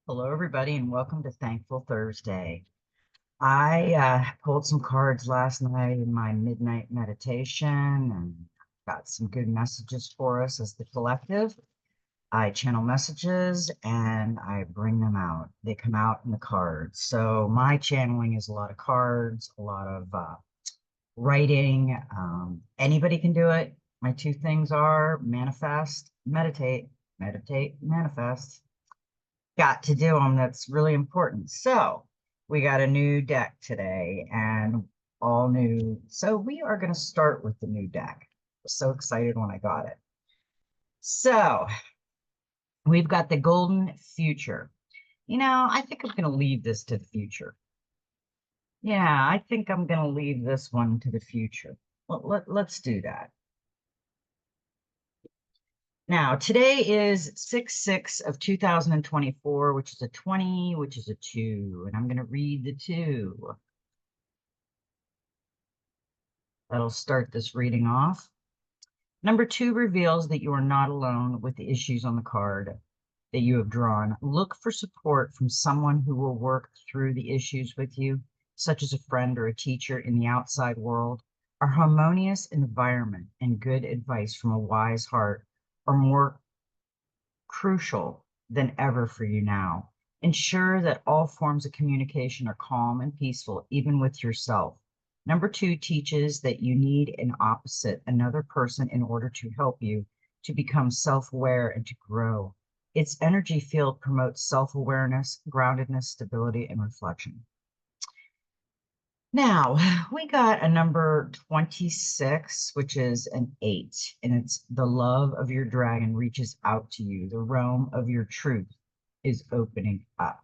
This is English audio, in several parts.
Hello, everybody, and welcome to Thankful Thursday. I pulled some cards last night in my midnight meditation and got some good messages for us as the collective. I channel messages and I bring them out. They come out in the cards. So my channeling is a lot of cards, a lot of writing. Anybody can do it. My two things are manifest, meditate, meditate, manifest. Got to do them. That's really important. So we got a new deck today and all new. So we are going to start with the new deck. I was so excited when I got it. So we've got the golden future. I think I'm going to leave this to the future. Yeah, I think I'm going to leave this one to the future. Let's do that. Now, today is 6/6 of 2024, which is a 20, which is a 2. And I'm going to read the 2. That'll start this reading off. Number 2 reveals that you are not alone with the issues on the card that you have drawn. Look for support from someone who will work through the issues with you, such as a friend or a teacher in the outside world. A harmonious environment and good advice from a wise heart are more crucial than ever for you now. Ensure that all forms of communication are calm and peaceful, even with yourself. Number 2 teaches that you need an opposite, another person, in order to help you to become self-aware and to grow. Its energy field promotes self-awareness, groundedness, stability, and reflection. Now, we got a number 26, which is an 8, and it's the love of your dragon reaches out to you. The realm of your truth is opening up.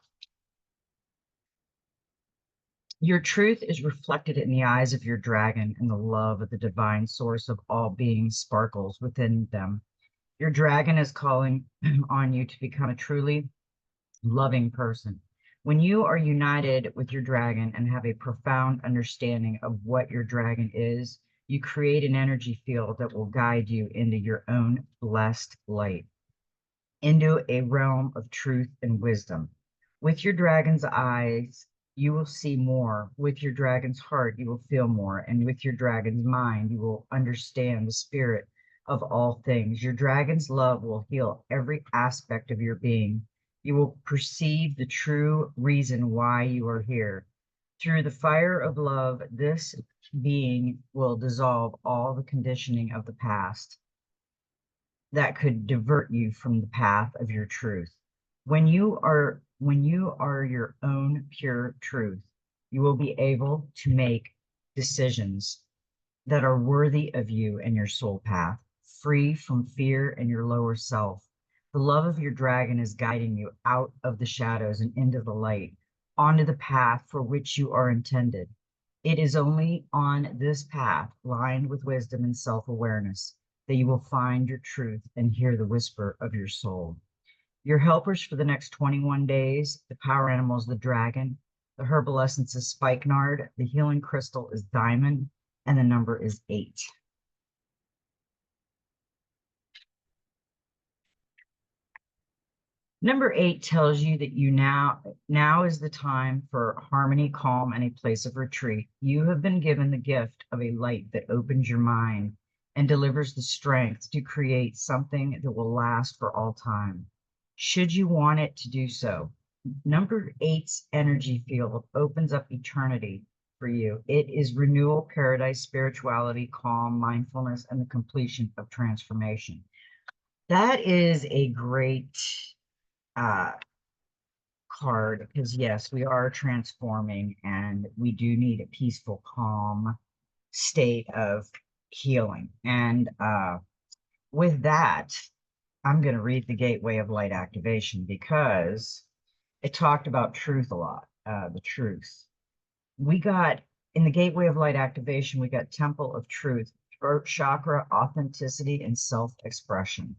Your truth is reflected in the eyes of your dragon, and the love of the divine source of all beings sparkles within them. Your dragon is calling on you to become a truly loving person. When you are united with your dragon and have a profound understanding of what your dragon is, you create an energy field that will guide you into your own blessed light, into a realm of truth and wisdom. With your dragon's eyes, you will see more. With your dragon's heart, you will feel more. And with your dragon's mind, you will understand the spirit of all things. Your dragon's love will heal every aspect of your being. You will perceive the true reason why you are here. Through the fire of love, this being will dissolve all the conditioning of the past that could divert you from the path of your truth. When you are your own pure truth, you will be able to make decisions that are worthy of you and your soul path, free from fear and your lower self. The love of your dragon is guiding you out of the shadows and into the light, onto the path for which you are intended. It is only on this path, lined with wisdom and self-awareness, that you will find your truth and hear the whisper of your soul. Your helpers for the next 21 days, the power animal is the dragon, the herbal essence is spikenard, the healing crystal is diamond, and the number is 8. Number 8 tells you that now is the time for harmony, calm, and a place of retreat. You have been given the gift of a light that opens your mind and delivers the strength to create something that will last for all time, should you want it to do so. Number 8's energy field opens up eternity for you. It is renewal, paradise, spirituality, calm, mindfulness, and the completion of transformation. That is a great card, because yes, we are transforming and we do need a peaceful, calm state of healing. And with that, I'm going to read the Gateway of Light activation because it talked about truth a lot, the truth. We got in the Gateway of Light activation, we got Temple of Truth, throat chakra, authenticity, and self-expression.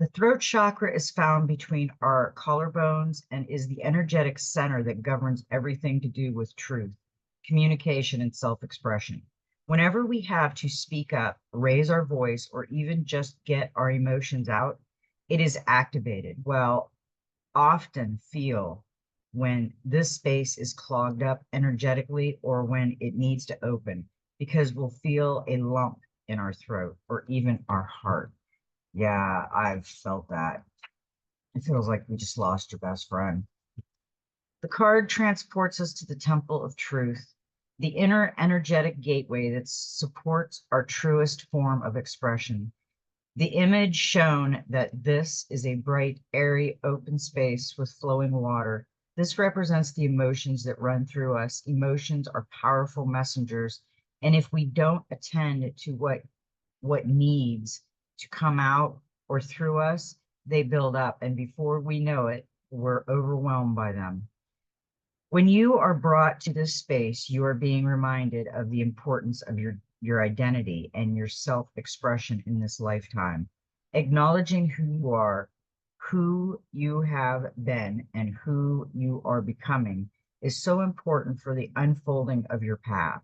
The throat chakra is found between our collarbones and is the energetic center that governs everything to do with truth, communication, and self-expression. Whenever we have to speak up, raise our voice, or even just get our emotions out, it is activated. Well, often feel when this space is clogged up energetically or when it needs to open, because we'll feel a lump in our throat or even our heart. Yeah, I've felt that. It feels like we just lost your best friend. The card transports us to the temple of truth, the inner energetic gateway that supports our truest form of expression. The image shown that this is a bright, airy, open space with flowing water. This represents the emotions that run through us. Emotions are powerful messengers, and if we don't attend to what needs to come out or through us, they build up, and before we know it, we're overwhelmed by them. When you are brought to this space, you are being reminded of the importance of your identity and your self-expression in this lifetime. Acknowledging who you have been, and who you are becoming is so important for the unfolding of your path.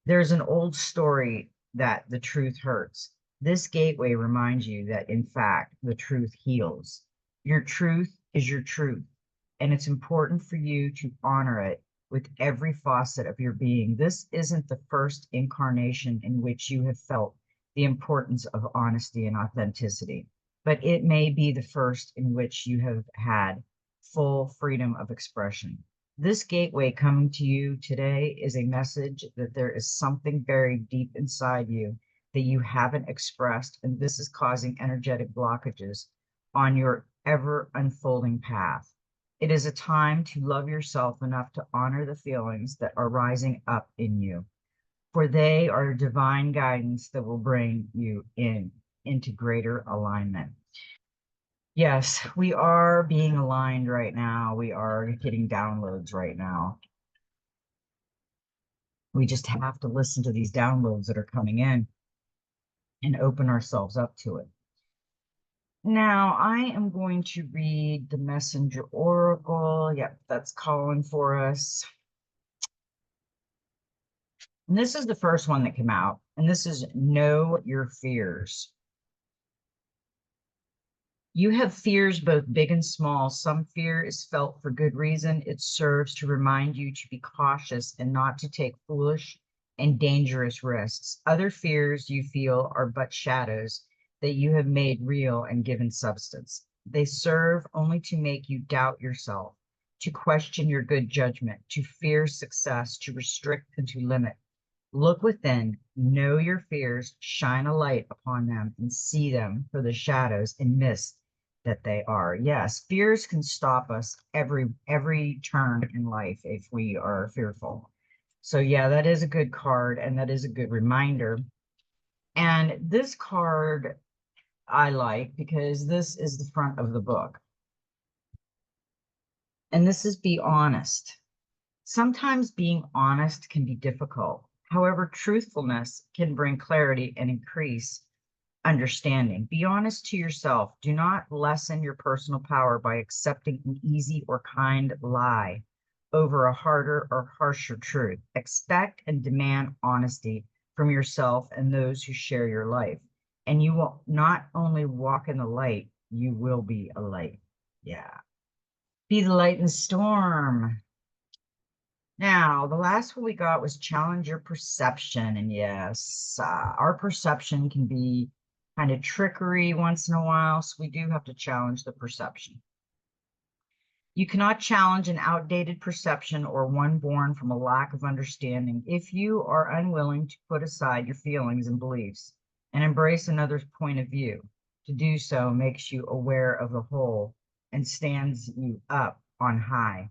There's an old story that the truth hurts. This gateway reminds you that, in fact, the truth heals. Your truth is your truth, and it's important for you to honor it with every facet of your being. This isn't the first incarnation in which you have felt the importance of honesty and authenticity, but it may be the first in which you have had full freedom of expression. This gateway coming to you today is a message that there is something buried deep inside you that you haven't expressed, and this is causing energetic blockages on your ever unfolding path. It is a time to love yourself enough to honor the feelings that are rising up in you, for they are divine guidance that will bring you into greater alignment. Yes, we are being aligned right now. We are getting downloads right now. We just have to listen to these downloads that are coming in and open ourselves up to it. Now, I am going to read the Messenger Oracle. Yep, that's calling for us. And this is the first one that came out, and this is Know Your Fears. You have fears both big and small. Some fear is felt for good reason. It serves to remind you to be cautious and not to take foolish and dangerous risks. Other fears you feel are but shadows that you have made real and given substance. They serve only to make you doubt yourself, to question your good judgment, to fear success, to restrict and to limit. Look within, know your fears, shine a light upon them, and see them for the shadows and mist that they are. Yes, fears can stop us every turn in life if we are fearful. So yeah, that is a good card, and that is a good reminder. And this card I like because this is the front of the book. And this is be honest. Sometimes being honest can be difficult. However, truthfulness can bring clarity and increase understanding. Be honest to yourself. Do not lessen your personal power by accepting an easy or kind lie over a harder or harsher truth. Expect and demand honesty from yourself and those who share your life. And you will not only walk in the light, you will be a light. Yeah. Be the light in the storm. Now, the last one we got was challenge your perception. And yes, our perception can be kind of trickery once in a while. So we do have to challenge the perception. You cannot challenge an outdated perception or one born from a lack of understanding if you are unwilling to put aside your feelings and beliefs and embrace another's point of view. To do so makes you aware of the whole and stands you up on high,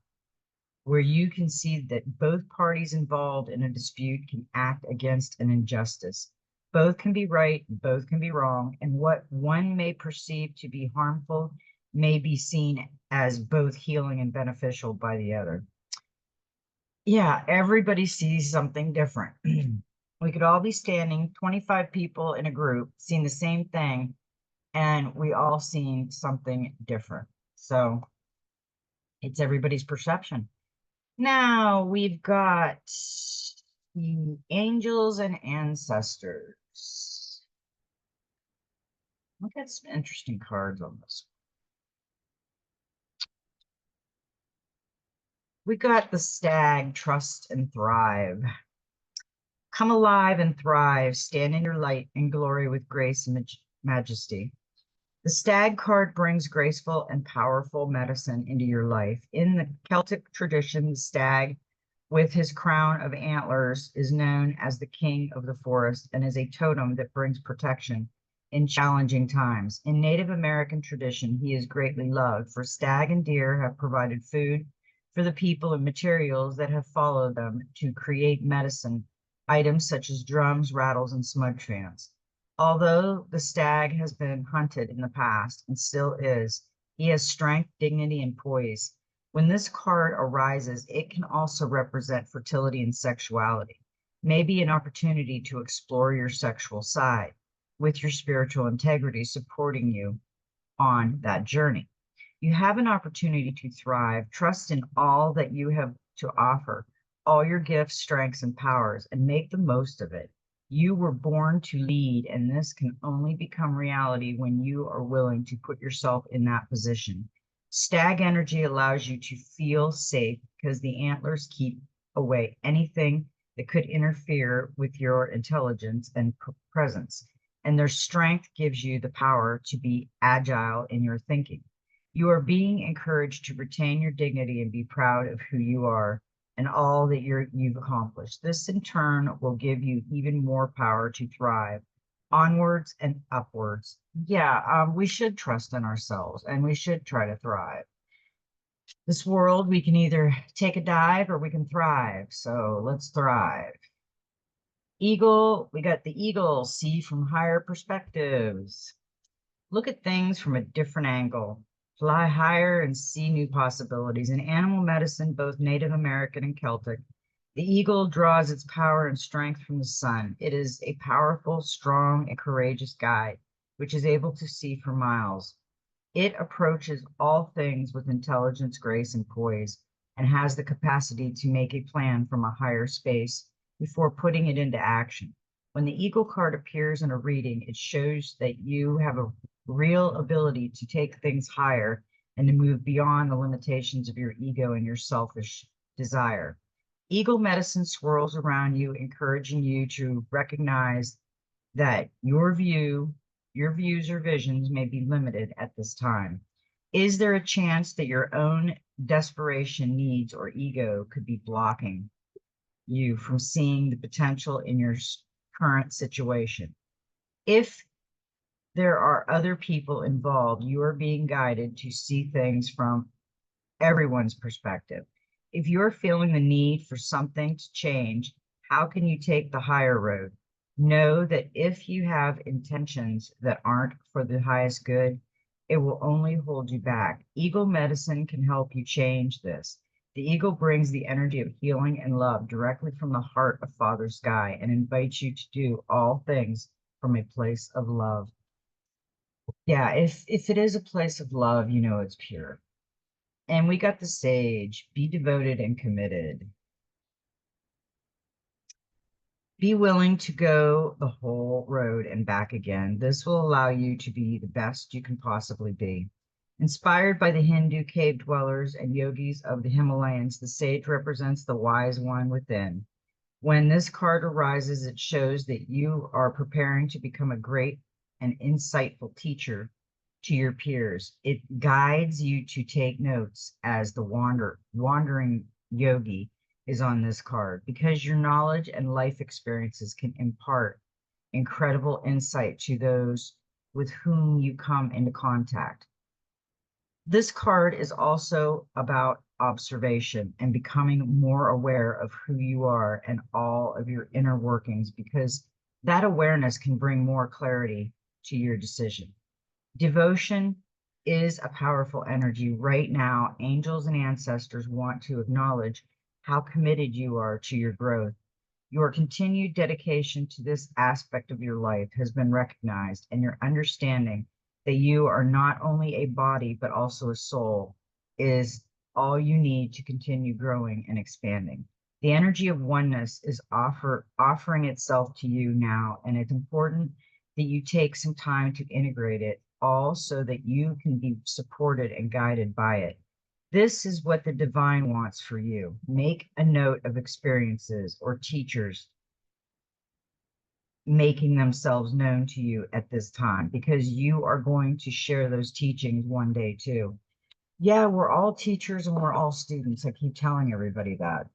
where you can see that both parties involved in a dispute can act against an injustice. Both can be right, both can be wrong, and what one may perceive to be harmful may be seen as both healing and beneficial by the other. Yeah, everybody sees something different. We could all be standing, 25 people in a group, seeing the same thing, and we all seen something different. So it's everybody's perception. Now we've got the angels and ancestors. Look at some interesting cards on this. We got the stag, trust and thrive. Come alive and thrive. Stand in your light and glory with grace and majesty. The stag card brings graceful and powerful medicine into your life. In the Celtic tradition, the stag, with his crown of antlers, is known as the king of the forest and is a totem that brings protection in challenging times. In Native American tradition, he is greatly loved, for stag and deer have provided food for the people and materials that have followed them to create medicine, items such as drums, rattles, and smudge fans. Although the stag has been hunted in the past and still is, he has strength, dignity, and poise. When this card arises, it can also represent fertility and sexuality, maybe an opportunity to explore your sexual side, with your spiritual integrity supporting you on that journey. You have an opportunity to thrive. Trust in all that you have to offer, all your gifts, strengths, and powers, and make the most of it. You were born to lead, and this can only become reality when you are willing to put yourself in that position. Stag energy allows you to feel safe because the antlers keep away anything that could interfere with your intelligence and presence. And their strength gives you the power to be agile in your thinking. You are being encouraged to retain your dignity and be proud of who you are and all that you've accomplished. This in turn will give you even more power to thrive onwards and upwards. Yeah, we should trust in ourselves and we should try to thrive. This world, we can either take a dive or we can thrive. So let's thrive. Eagle, we got the eagle, see from higher perspectives. Look at things from a different angle. Fly higher and see new possibilities. In animal medicine, both Native American and Celtic, the eagle draws its power and strength from the sun. It is a powerful, strong, and courageous guide, which is able to see for miles. It approaches all things with intelligence, grace, and poise, and has the capacity to make a plan from a higher space before putting it into action. When the eagle card appears in a reading, it shows that you have a real ability to take things higher and to move beyond the limitations of your ego and your selfish desire. Eagle medicine swirls around you, encouraging you to recognize that your views or visions may be limited at this time. Is there a chance that your own desperation, needs, or ego could be blocking you from seeing the potential in your current situation? If there are other people involved, you are being guided to see things from everyone's perspective. If you're feeling the need for something to change, how can you take the higher road? Know that if you have intentions that aren't for the highest good, it will only hold you back. Eagle medicine can help you change this. The eagle brings the energy of healing and love directly from the heart of Father Sky and invites you to do all things from a place of love. Yeah, if it is a place of love, you know it's pure. And we got the sage, be devoted and committed. Be willing to go the whole road and back again. This will allow you to be the best you can possibly be. Inspired by the Hindu cave dwellers and yogis of the Himalayas, the sage represents the wise one within. When this card arises, it shows that you are preparing to become a great and insightful teacher to your peers. It guides you to take notes as the wandering yogi is on this card, because your knowledge and life experiences can impart incredible insight to those with whom you come into contact. This card is also about observation and becoming more aware of who you are and all of your inner workings, because that awareness can bring more clarity to your decision. Devotion is a powerful energy. Right now, angels and ancestors want to acknowledge how committed you are to your growth. Your continued dedication to this aspect of your life has been recognized, and your understanding that you are not only a body, but also a soul is all you need to continue growing and expanding. The energy of oneness is offering itself to you now, and it's important that you take some time to integrate it all so that you can be supported and guided by it. This is what the divine wants for you. Make a note of experiences or teachers making themselves known to you at this time, because you are going to share those teachings one day too. Yeah, we're all teachers and we're all students. I keep telling everybody that.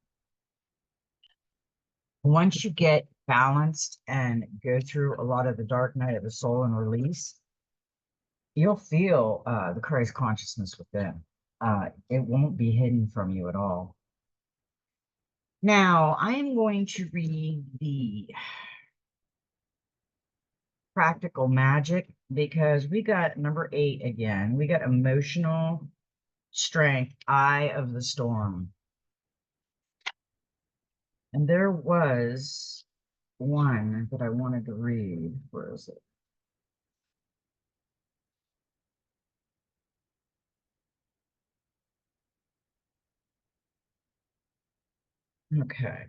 Once you get balanced and go through a lot of the dark night of the soul and release, you'll feel the Christ consciousness within. It won't be hidden from you at all. Now, I am going to read the practical magic because we got number 8 again. We got emotional strength, eye of the storm. And there was one that I wanted to read. Where is it? Okay.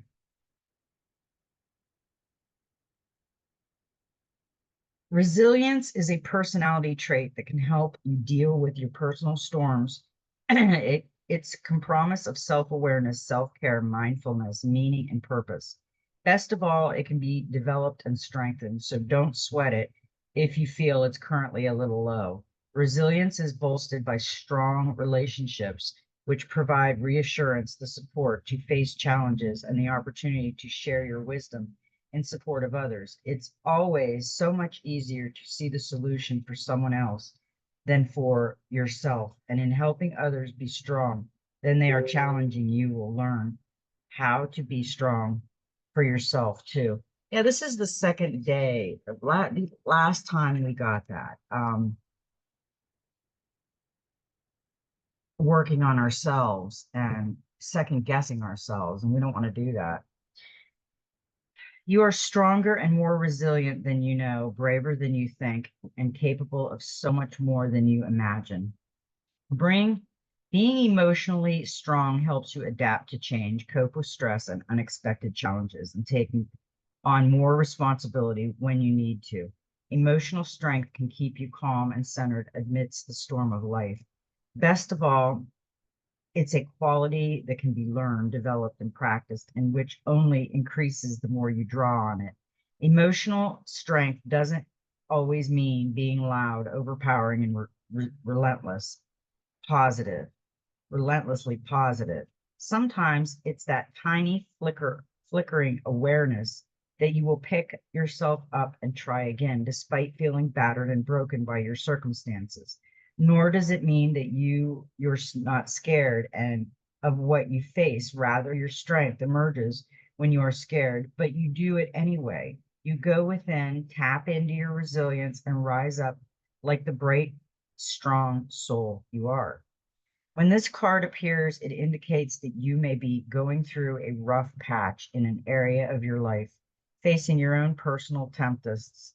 Resilience is a personality trait that can help you deal with your personal storms. It's a compromise of self-awareness, self-care, mindfulness, meaning, and purpose. Best of all, it can be developed and strengthened, so don't sweat it if you feel it's currently a little low. Resilience is bolstered by strong relationships, which provide reassurance, the support to face challenges, and the opportunity to share your wisdom in support of others. It's always so much easier to see the solution for someone else than for yourself. And in helping others be strong, then they are challenging you will learn how to be strong for yourself too. Yeah, this is the second day. The last time we got that. Working on ourselves and second guessing ourselves, and we don't want to do that. You are stronger and more resilient than you know, braver than you think, and capable of so much more than you imagine. Being emotionally strong helps you adapt to change, cope with stress and unexpected challenges, and taking on more responsibility when you need to. Emotional strength can keep you calm and centered amidst the storm of life. Best of all, it's a quality that can be learned, developed, and practiced, and which only increases the more you draw on it. Emotional strength doesn't always mean being loud, overpowering, and positive, relentlessly positive. Sometimes it's that tiny flickering awareness that you will pick yourself up and try again, despite feeling battered and broken by your circumstances. Nor does it mean that you're not scared and of what you face. Rather, your strength emerges when you are scared, but you do it anyway. You go within, tap into your resilience, and rise up like the bright, strong soul you are. When this card appears, it indicates that you may be going through a rough patch in an area of your life, facing your own personal tempests,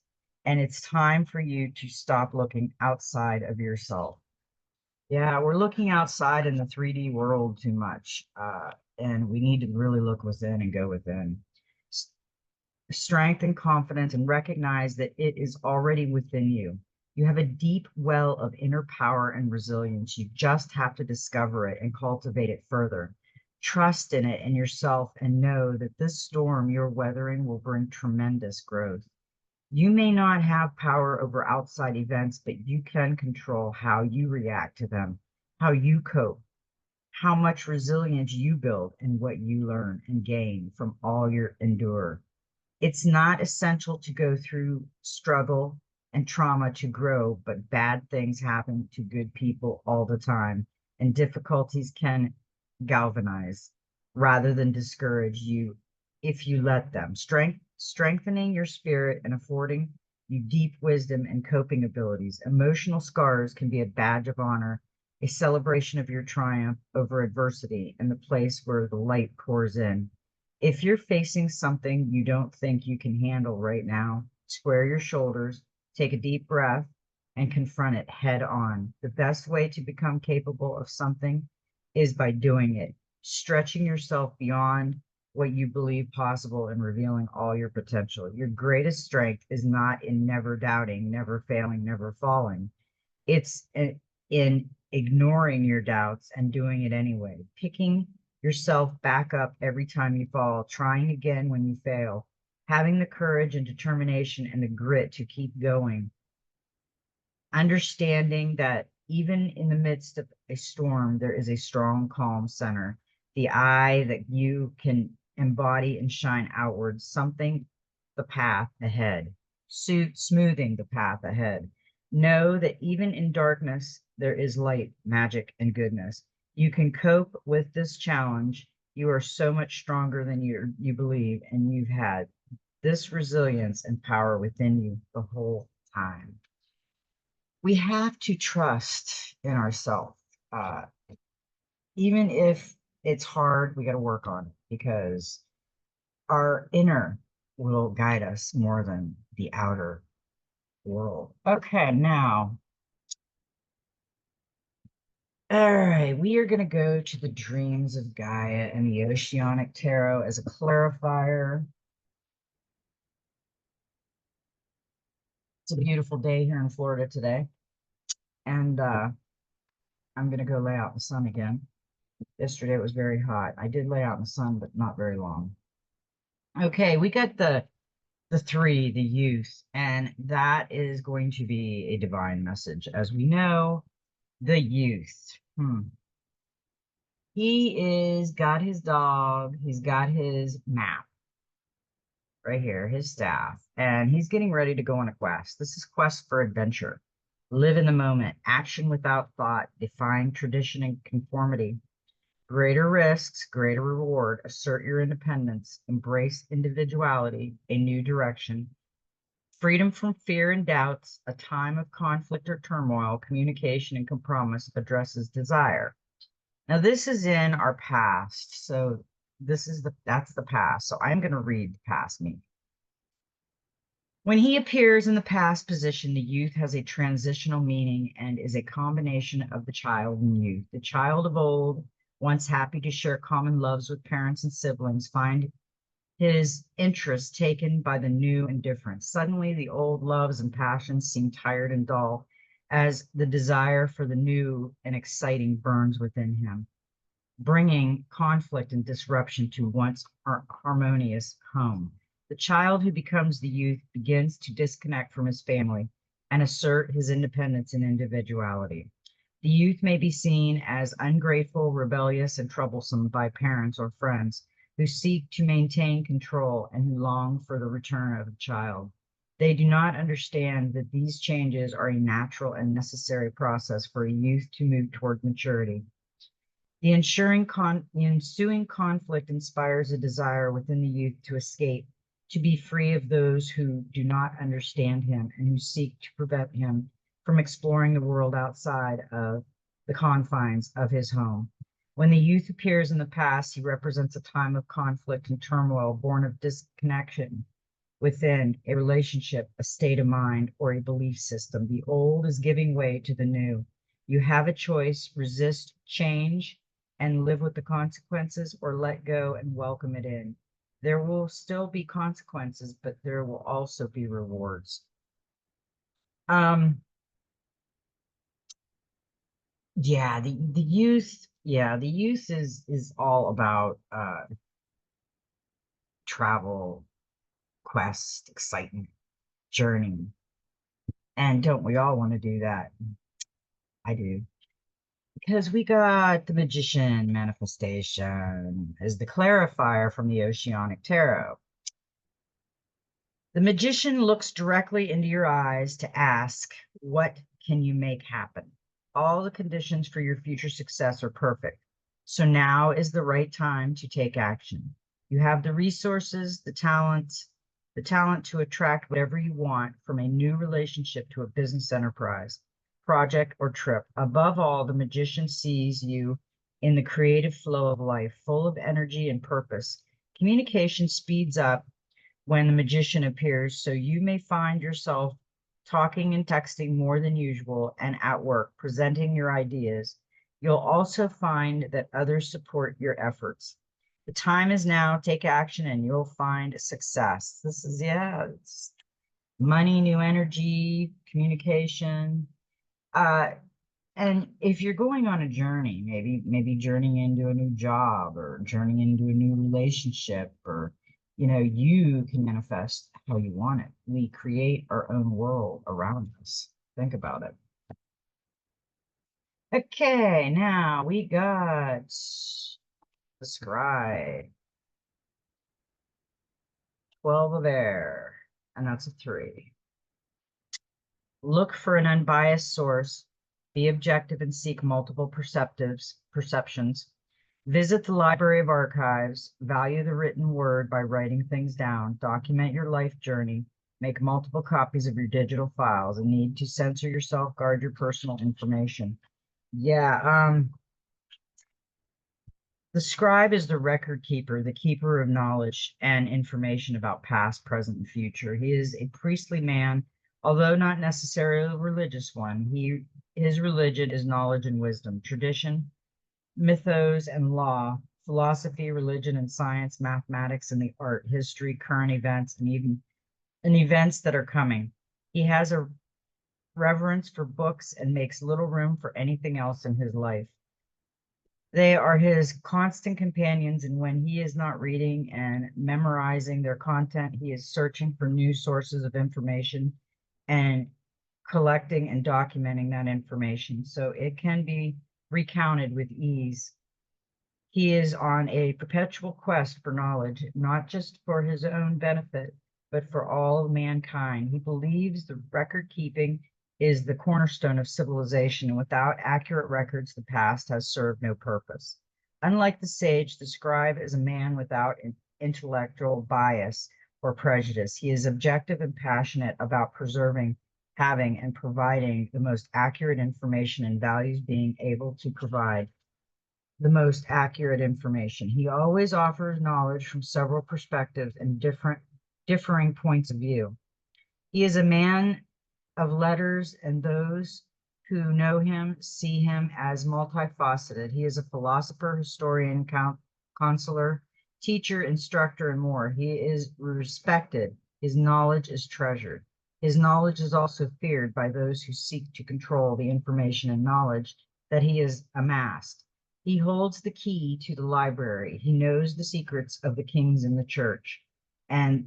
and it's time for you to stop looking outside of yourself. Yeah, we're looking outside in the 3D world too much, and we need to really look within and go within. Strength and confidence, and recognize that it is already within you. You have a deep well of inner power and resilience. You just have to discover it and cultivate it further. Trust in it and yourself, and know that this storm you're weathering will bring tremendous growth. You may not have power over outside events, but you can control how you react to them, how you cope, how much resilience you build, and what you learn and gain from all your endure. It's not essential to go through struggle and trauma to grow, but bad things happen to good people all the time, and difficulties can galvanize rather than discourage you if you let them. Strengthening your spirit and affording you deep wisdom and coping abilities. Emotional scars can be a badge of honor, a celebration of your triumph over adversity, and the place where the light pours in. If you're facing something you don't think you can handle right now, square your shoulders, take a deep breath, and confront it head on. The best way to become capable of something is by doing it, stretching yourself beyond what you believe possible and revealing all your potential. Your greatest strength is not in never doubting, never failing, never falling. It's in ignoring your doubts and doing it anyway, picking yourself back up every time you fall, trying again when you fail, having the courage and determination and the grit to keep going, understanding that even in the midst of a storm, there is a strong, calm center, the eye that you can embody and shine outward, something the path ahead, smoothing the path ahead. Know that even in darkness, there is light, magic, and goodness. You can cope with this challenge. You are so much stronger than you believe, and you've had this resilience and power within you the whole time. We have to trust in ourselves. Uh, Even if it's hard, we got to work on it because our inner will guide us more than the outer world. Okay, now, all right, we are going to go to the dreams of Gaia and the Oceanic Tarot as a clarifier. It's a beautiful day here in Florida today, and I'm going to go lay out in the sun again. Yesterday it was very hot. I did lay out in the sun, but not very long. Okay, we got the three, the youth, and that is going to be a divine message. As we know, the youth. He is got his dog, he's got his map right here, his staff, and he's getting ready to go on a quest. This is quest for adventure. Live in the moment, action without thought, defying tradition and conformity. Greater risks, greater reward. Assert your independence, embrace individuality, a new direction. Freedom from fear and doubts, a time of conflict or turmoil, communication and compromise addresses desire. Now this is in our past. So that's the past. So I'm going to read the past me. When he appears in the past position, the youth has a transitional meaning and is a combination of the child and youth. The child of old, once happy to share common loves with parents and siblings, find his interest taken by the new and different. Suddenly, the old loves and passions seem tired and dull as the desire for the new and exciting burns within him, bringing conflict and disruption to once harmonious home. The child who becomes the youth begins to disconnect from his family and assert his independence and individuality. The youth may be seen as ungrateful, rebellious, and troublesome by parents or friends who seek to maintain control and who long for the return of the child. They do not understand that these changes are a natural and necessary process for a youth to move toward maturity. The ensuing conflict inspires a desire within the youth to escape, to be free of those who do not understand him and who seek to prevent him from exploring the world outside of the confines of his home. When the youth appears in the past, he represents a time of conflict and turmoil born of disconnection within a relationship, a state of mind, or a belief system. The old is giving way to the new. You have a choice: resist change and live with the consequences, or let go and welcome it in. There will still be consequences, but there will also be rewards. Yeah, the youth, the youth is all about travel, quest, excitement, journey. And don't we all want to do that? I do. Because we got the magician manifestation as the clarifier from the Oceanic Tarot. The magician looks directly into your eyes to ask, what can you make happen? All the conditions for your future success are perfect. So now is the right time to take action. You have the resources, the talent to attract whatever you want, from a new relationship to a business enterprise, project, or trip. Above all, the magician sees you in the creative flow of life, full of energy and purpose. Communication speeds up when the magician appears, so you may find yourself talking and texting more than usual and at work, presenting your ideas. You'll also find that others support your efforts. The time is now. Take action and you'll find success. This is, it's money, new energy, communication. And if you're going on a journey, maybe journeying into a new job or journeying into a new relationship, or you can manifest how you want it. We create our own world around us. Think about it. Okay, now we got the scribe, 12 of air, and that's a 3. Look for an unbiased source, be objective and seek multiple perceptions. Visit the Library of Archives, value the written word by writing things down, document your life journey, make multiple copies of your digital files, and need to censor yourself, guard your personal information. Yeah, the scribe is the record keeper, the keeper of knowledge and information about past, present, and future. He is a priestly man, although not necessarily a religious one. His religion is knowledge and wisdom, tradition, mythos and law, philosophy, religion and science, mathematics and the art, history, current events, and even events that are coming. He has a reverence for books and makes little room for anything else in his life. They are his constant companions, and when he is not reading and memorizing their content, he is searching for new sources of information and collecting and documenting that information so it can be recounted with ease. He is on a perpetual quest for knowledge, not just for his own benefit, but for all of mankind. He believes the record keeping is the cornerstone of civilization, and without accurate records, the past has served no purpose. Unlike the sage, the scribe is a man without intellectual bias or prejudice. He is objective and passionate about preserving, having, and providing the most accurate information, and values being able to provide the most accurate information. He always offers knowledge from several perspectives and differing points of view. He is a man of letters, and those who know him see him as multifaceted. He is a philosopher, historian, counselor, teacher, instructor, and more. He is respected. His knowledge is treasured. His knowledge is also feared by those who seek to control the information and knowledge that he has amassed. He holds the key to the library. He knows the secrets of the kings in the church and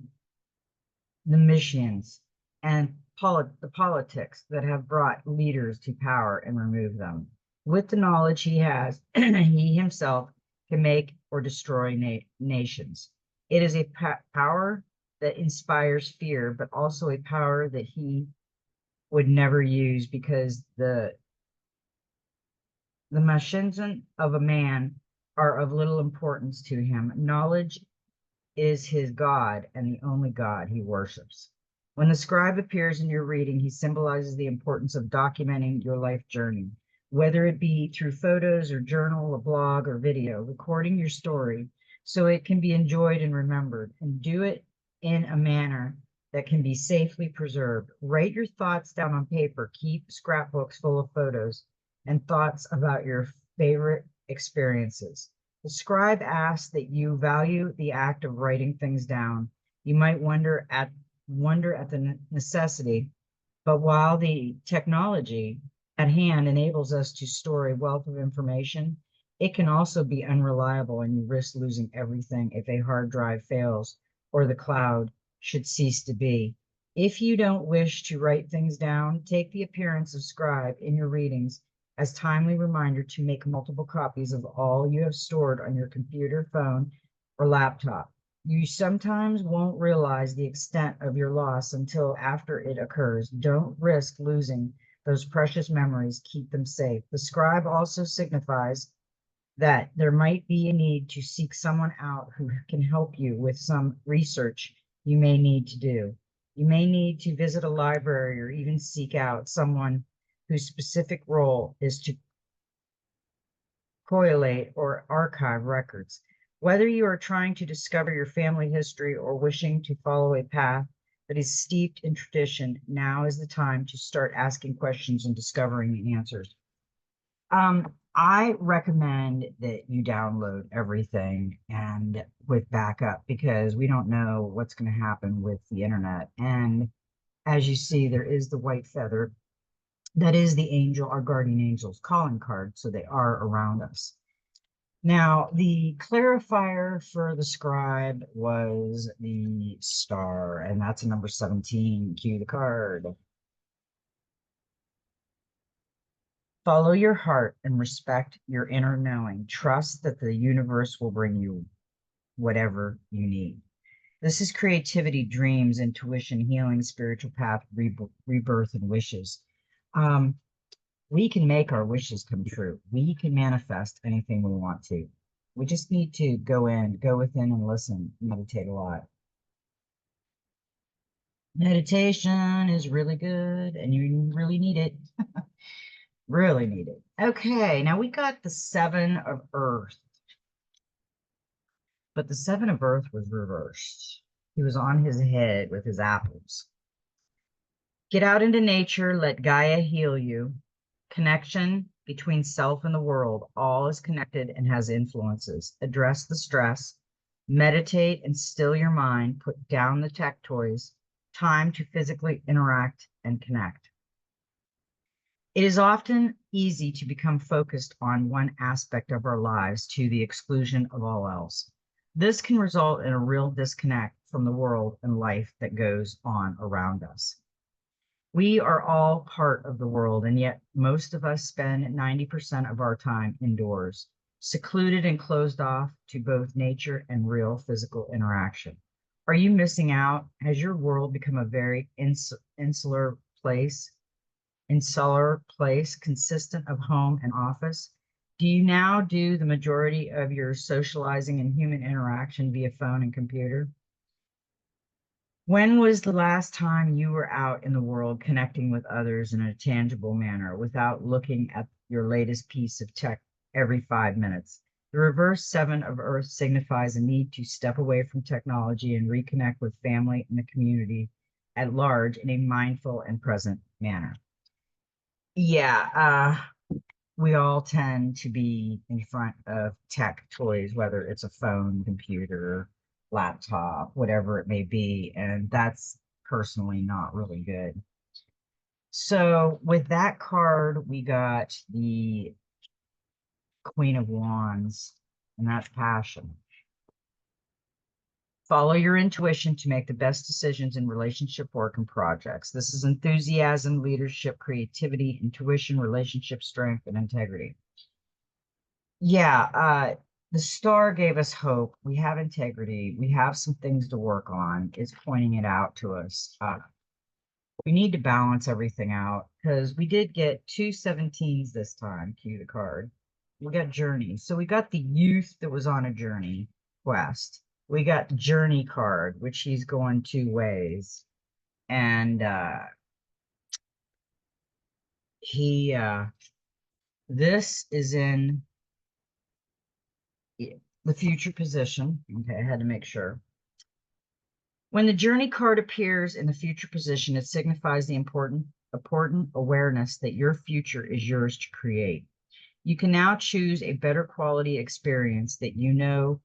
the missions and the politics that have brought leaders to power and remove them. With the knowledge he has, he himself can make or destroy nations. It is a power that inspires fear, but also a power that he would never use, because the machines of a man are of little importance to him. Knowledge is his God and the only God he worships. When the scribe appears in your reading, he symbolizes the importance of documenting your life journey, whether it be through photos or journal, a blog, or video, recording your story so it can be enjoyed and remembered, and do it in a manner that can be safely preserved. Write your thoughts down on paper, keep scrapbooks full of photos and thoughts about your favorite experiences. The scribe asks that you value the act of writing things down. You might wonder at the necessity, but while the technology at hand enables us to store a wealth of information, it can also be unreliable, and you risk losing everything if a hard drive fails or the cloud should cease to be. If you don't wish to write things down, take the appearance of scribe in your readings as timely reminder to make multiple copies of all you have stored on your computer, phone, or laptop. You sometimes won't realize the extent of your loss until after it occurs. Don't risk losing those precious memories. Keep them safe. The scribe also signifies that there might be a need to seek someone out who can help you with some research you may need to do. You may need to visit a library or even seek out someone whose specific role is to collate or archive records. Whether you are trying to discover your family history or wishing to follow a path that is steeped in tradition, now is the time to start asking questions and discovering the answers. I recommend that you download everything and with backup, because we don't know what's going to happen with the internet. And as you see, there is the white feather That is the angel, our guardian angel's calling card, so they are around us. Now, the clarifier for the scribe was the star, and that's a number 17. Cue the card. Follow your heart and respect your inner knowing. Trust that the universe will bring you whatever you need. This is creativity, dreams, intuition, healing, spiritual path, rebirth, and wishes. Um, we can make our wishes come true. We can manifest anything we want to. We just need to go within and listen, meditate a lot. Meditation is really good and you really need it. Really need it. Okay, now we got the Seven of Earth, but the Seven of Earth was reversed. He was on his head with his apples. Get out into nature, let Gaia heal you. Connection between self and the world. All is connected and has influences. Address the stress. Meditate and still your mind. Put down the tech toys. Time to physically interact and connect. It is often easy to become focused on one aspect of our lives to the exclusion of all else. This can result in a real disconnect from the world and life that goes on around us. We are all part of the world, and yet most of us spend 90% of our time indoors, secluded and closed off to both nature and real physical interaction. Are you missing out? Has your world become a very insular place consistent of home and office? Do you now do the majority of your socializing and human interaction via phone and computer? When was the last time you were out in the world connecting with others in a tangible manner without looking at your latest piece of tech every 5 minutes? The reverse Seven of Earth signifies a need to step away from technology and reconnect with family and the community at large in a mindful and present manner. Yeah, we all tend to be in front of tech toys, whether it's a phone, computer, laptop, whatever it may be, and that's personally not really good. So with that card, we got the Queen of Wands, and that's passion. Follow your intuition to make the best decisions in relationship, work, and projects. This is enthusiasm, leadership, creativity, intuition, relationship strength, and integrity. Yeah, the star gave us hope. We have integrity. We have some things to work on. It's pointing it out to us. We need to balance everything out because we did get two 17s this time. Cue the card. We got journey. So we got the youth that was on a journey quest. We got journey card, which he's going two ways. And he this is in the future position. Okay, I had to make sure. When the journey card appears in the future position, it signifies the important awareness that your future is yours to create. You can now choose a better quality experience that you know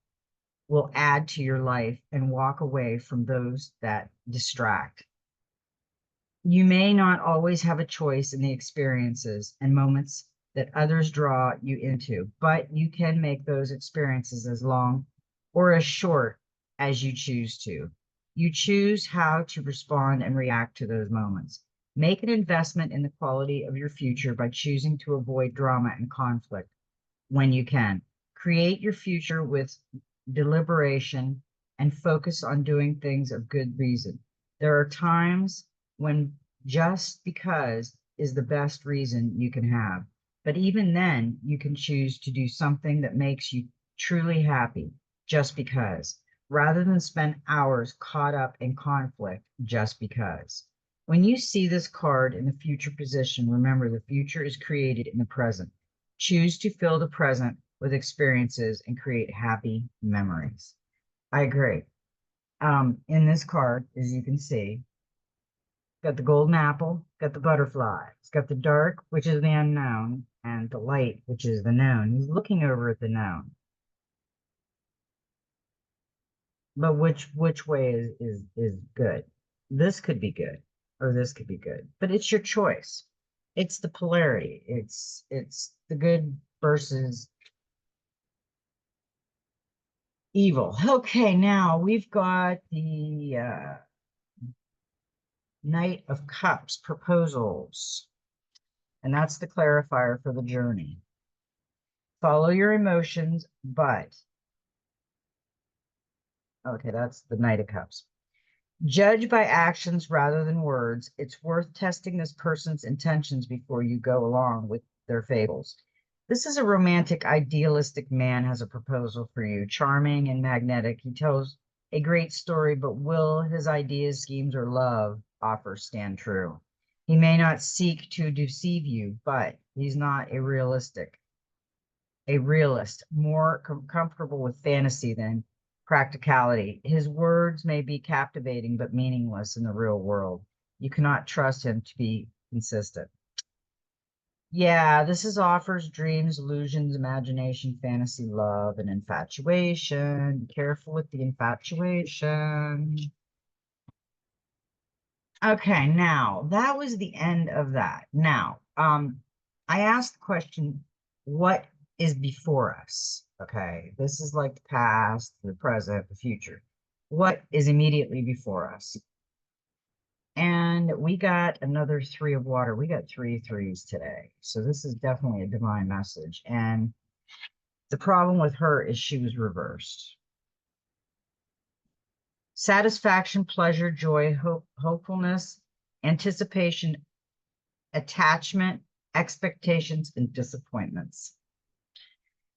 will add to your life and walk away from those that distract. You may not always have a choice in the experiences and moments that others draw you into, but you can make those experiences as long or as short as you choose to. You choose how to respond and react to those moments. Make an investment in the quality of your future by choosing to avoid drama and conflict when you can. Create your future with deliberation and focus on doing things of good reason. There are times when just because is the best reason you can have. But even then, you can choose to do something that makes you truly happy just because, rather than spend hours caught up in conflict just because. When you see this card in the future position, remember the future is created in the present. Choose to fill the present with experiences and create happy memories. I agree. In this card, as you can see, got the golden apple, got the butterfly. It's got the dark, which is the unknown, and the light, which is the known. He's looking over at the known. But which way is good? This could be good, or this could be good. But it's your choice. It's the polarity. It's the good versus evil. Okay, now we've got the Knight of Cups proposals, and that's the clarifier for the journey. Follow your emotions, but okay, that's the Knight of Cups. Judge by actions rather than words. It's worth testing this person's intentions before you go along with their fables. This is a romantic, idealistic man has a proposal for you. Charming and magnetic. He tells a great story, but will his ideas, schemes, or love offers stand true? He may not seek to deceive you, but he's not a realist, more comfortable with fantasy than practicality. His words may be captivating but meaningless in the real world. You cannot trust him to be consistent. Yeah, this is offers, dreams, illusions, imagination, fantasy, love, and infatuation. Be careful with the infatuation. Okay, now that was the end of that. Now, I asked the question, what is before us? Okay, this is like the past, the present, the future. What is immediately before us? And we got another three of water. We got three threes today. So this is definitely a divine message. And the problem with her is she was reversed. Satisfaction, pleasure, joy, hope, hopefulness, anticipation, attachment, expectations, and disappointments.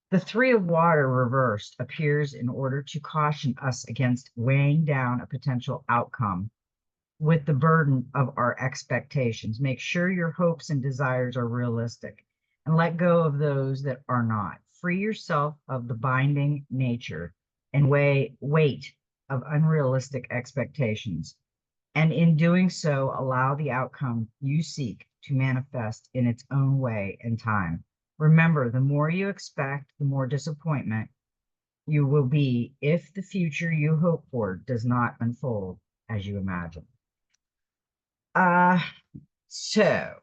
The three of water reversed appears in order to caution us against weighing down a potential outcome with the burden of our expectations. Make sure your hopes and desires are realistic and let go of those that are not. Free yourself of the binding nature and weight of unrealistic expectations. And in doing so, allow the outcome you seek to manifest in its own way and time. Remember, the more you expect, the more disappointment you will be if the future you hope for does not unfold as you imagine. Uh, so,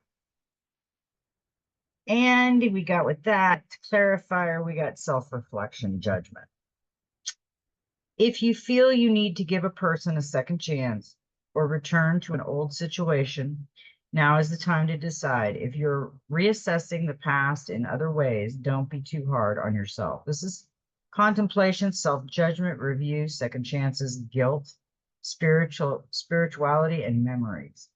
and we got with that clarifier, we got self-reflection, judgment. If you feel you need to give a person a second chance or return to an old situation, now is the time to decide. If you're reassessing the past in other ways, don't be too hard on yourself. This is contemplation, self-judgment, review, second chances, guilt, spirituality, and memories.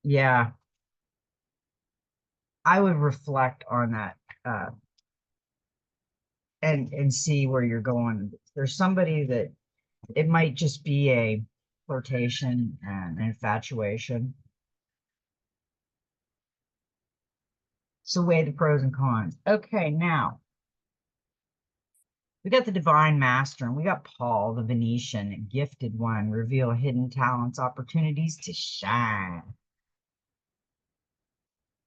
Yeah, I would reflect on that and see where you're going. There's somebody that it might just be a flirtation and infatuation. So weigh the pros and cons. Okay, now we got the divine master and we got Paul, the Venetian, gifted one, reveal hidden talents, opportunities to shine.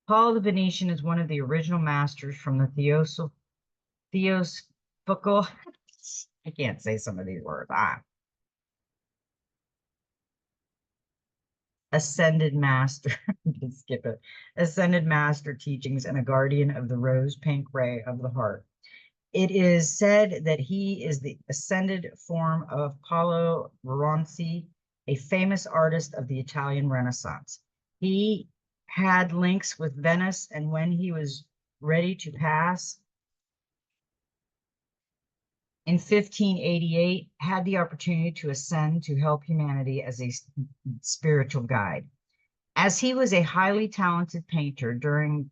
Paul the Venetian is one of the original masters from the Theosophical. I can't say some of these words. Ascended master. Just skip it. Ascended master teachings and a guardian of the rose pink ray of the heart. It is said that he is the ascended form of Paolo Veronese, a famous artist of the Italian Renaissance. He had links with Venice, and when he was ready to pass in 1588, had the opportunity to ascend to help humanity as a spiritual guide. As he was a highly talented painter during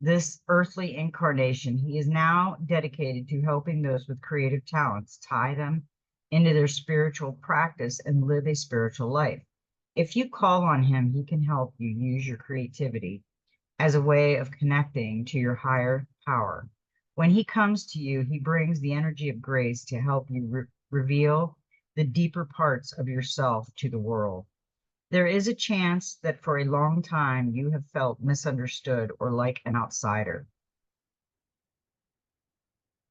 this earthly incarnation, he is now dedicated to helping those with creative talents tie them into their spiritual practice and live a spiritual life. If you call on him, he can help you use your creativity as a way of connecting to your higher power. When he comes to you, he brings the energy of grace to help you reveal the deeper parts of yourself to the world. There is a chance that for a long time you have felt misunderstood or like an outsider.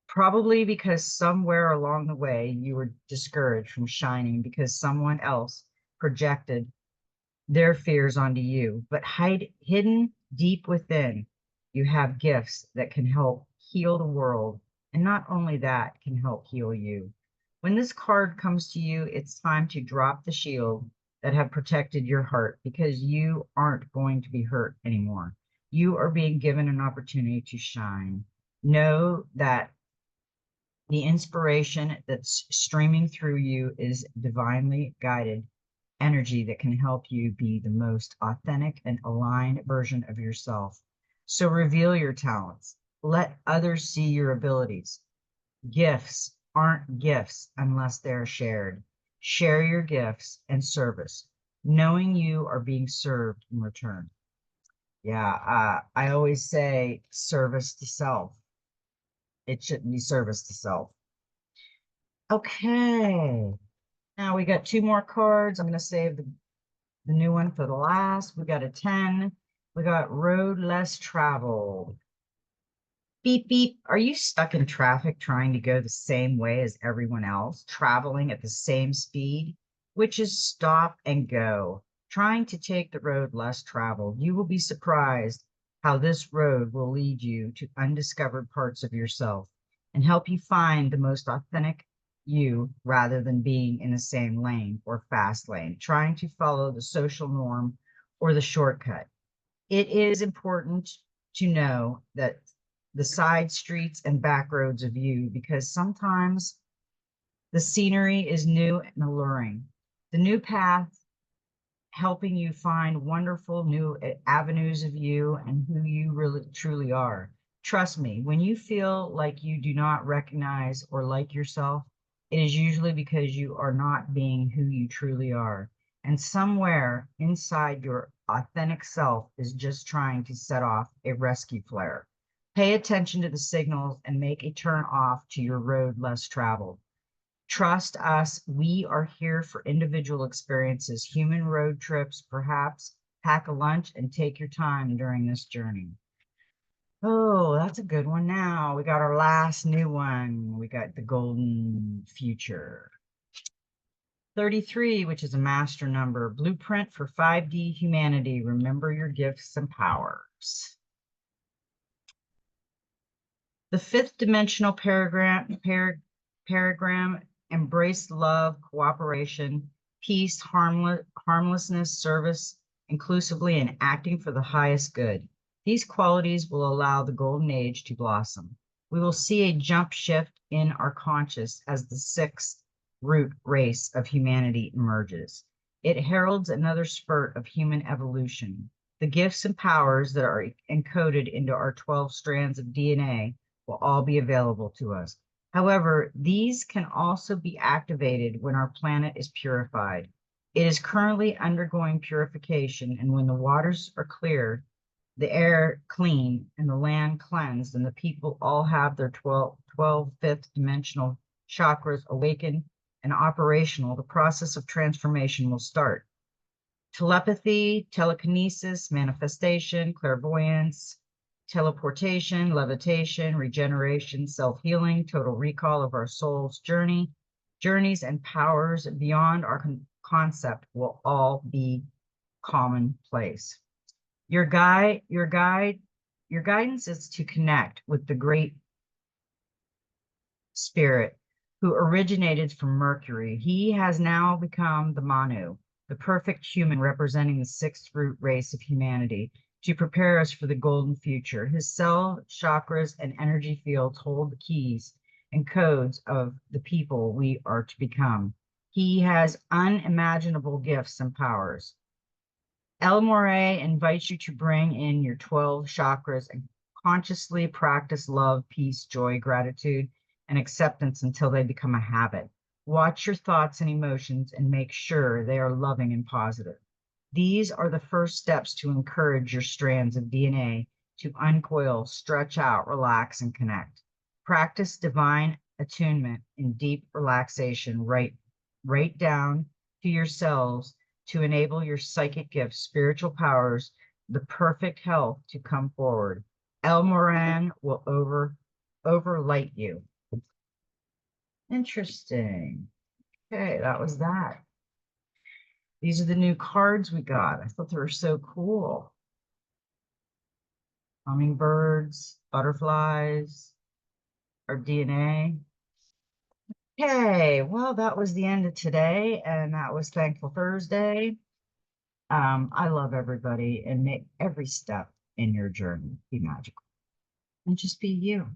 Probably because somewhere along the way you were discouraged from shining because someone else projected their fears onto you, but hidden deep within, you have gifts that can help heal the world. And not only that, can help heal you. When this card comes to you, it's time to drop the shield that have protected your heart because you aren't going to be hurt anymore. You are being given an opportunity to shine. Know that the inspiration that's streaming through you is divinely guided energy that can help you be the most authentic and aligned version of yourself. So reveal your talents. Let others see your abilities. Gifts aren't gifts unless they're shared. Share your gifts and service, knowing you are being served in return. Yeah, I always say service to self. It shouldn't be service to self. Okay. Now we got two more cards. I'm going to save the new one for the last. We got a 10. We got road less traveled. Beep, beep. Are you stuck in traffic trying to go the same way as everyone else, traveling at the same speed? Which is stop and go, trying to take the road less traveled. You will be surprised how this road will lead you to undiscovered parts of yourself and help you find the most authentic you rather than being in the same lane or fast lane, trying to follow the social norm or the shortcut. It is important to know that the side streets and back roads of you because sometimes the scenery is new and alluring. The new path helping you find wonderful new avenues of you and who you really truly are. Trust me, when you feel like you do not recognize or like yourself, it is usually because you are not being who you truly are. And somewhere inside your authentic self is just trying to set off a rescue flare. Pay attention to the signals and make a turn off to your road less traveled. Trust us, we are here for individual experiences, human road trips, perhaps pack a lunch and take your time during this journey. Oh, that's a good one. Now we got our last new one. We got the golden future. 33, which is a master number, blueprint for 5D humanity. Remember your gifts and powers. The fifth dimensional paragram embrace love, cooperation, peace, harmlessness, service, inclusively, and acting for the highest good. These qualities will allow the golden age to blossom. We will see a jump shift in our conscious as the sixth root race of humanity emerges. It heralds another spurt of human evolution. The gifts and powers that are encoded into our 12 strands of DNA will all be available to us. However, these can also be activated when our planet is purified. It is currently undergoing purification, and when the waters are clear, the air clean, and the land cleansed, and the people all have their 12 fifth dimensional chakras awakened and operational, the process of transformation will start. Telepathy, telekinesis, manifestation, clairvoyance, teleportation, levitation, regeneration, self-healing, total recall of our soul's journeys and powers beyond our concept will all be commonplace. Your guidance is to connect with the great spirit who originated from Mercury. He has now become the Manu, the perfect human representing the sixth root race of humanity, to prepare us for the golden future. His cell, chakras, and energy fields hold the keys and codes of the people we are to become. He has unimaginable gifts and powers. El Morey invites you to bring in your 12 chakras and consciously practice love, peace, joy, gratitude, and acceptance until they become a habit. Watch your thoughts and emotions and make sure they are loving and positive. These are the first steps to encourage your strands of DNA to uncoil, stretch out, relax, and connect. Practice divine attunement in deep relaxation right down to yourselves to enable your psychic gifts, spiritual powers, the perfect health to come forward. El Moran will overlight you. Interesting. Okay, that was that. These are the new cards we got. I thought they were so cool. Hummingbirds, butterflies, our DNA. Okay, well, that was the end of today, and that was Thankful Thursday. I love everybody and make every step in your journey be magical and just be you.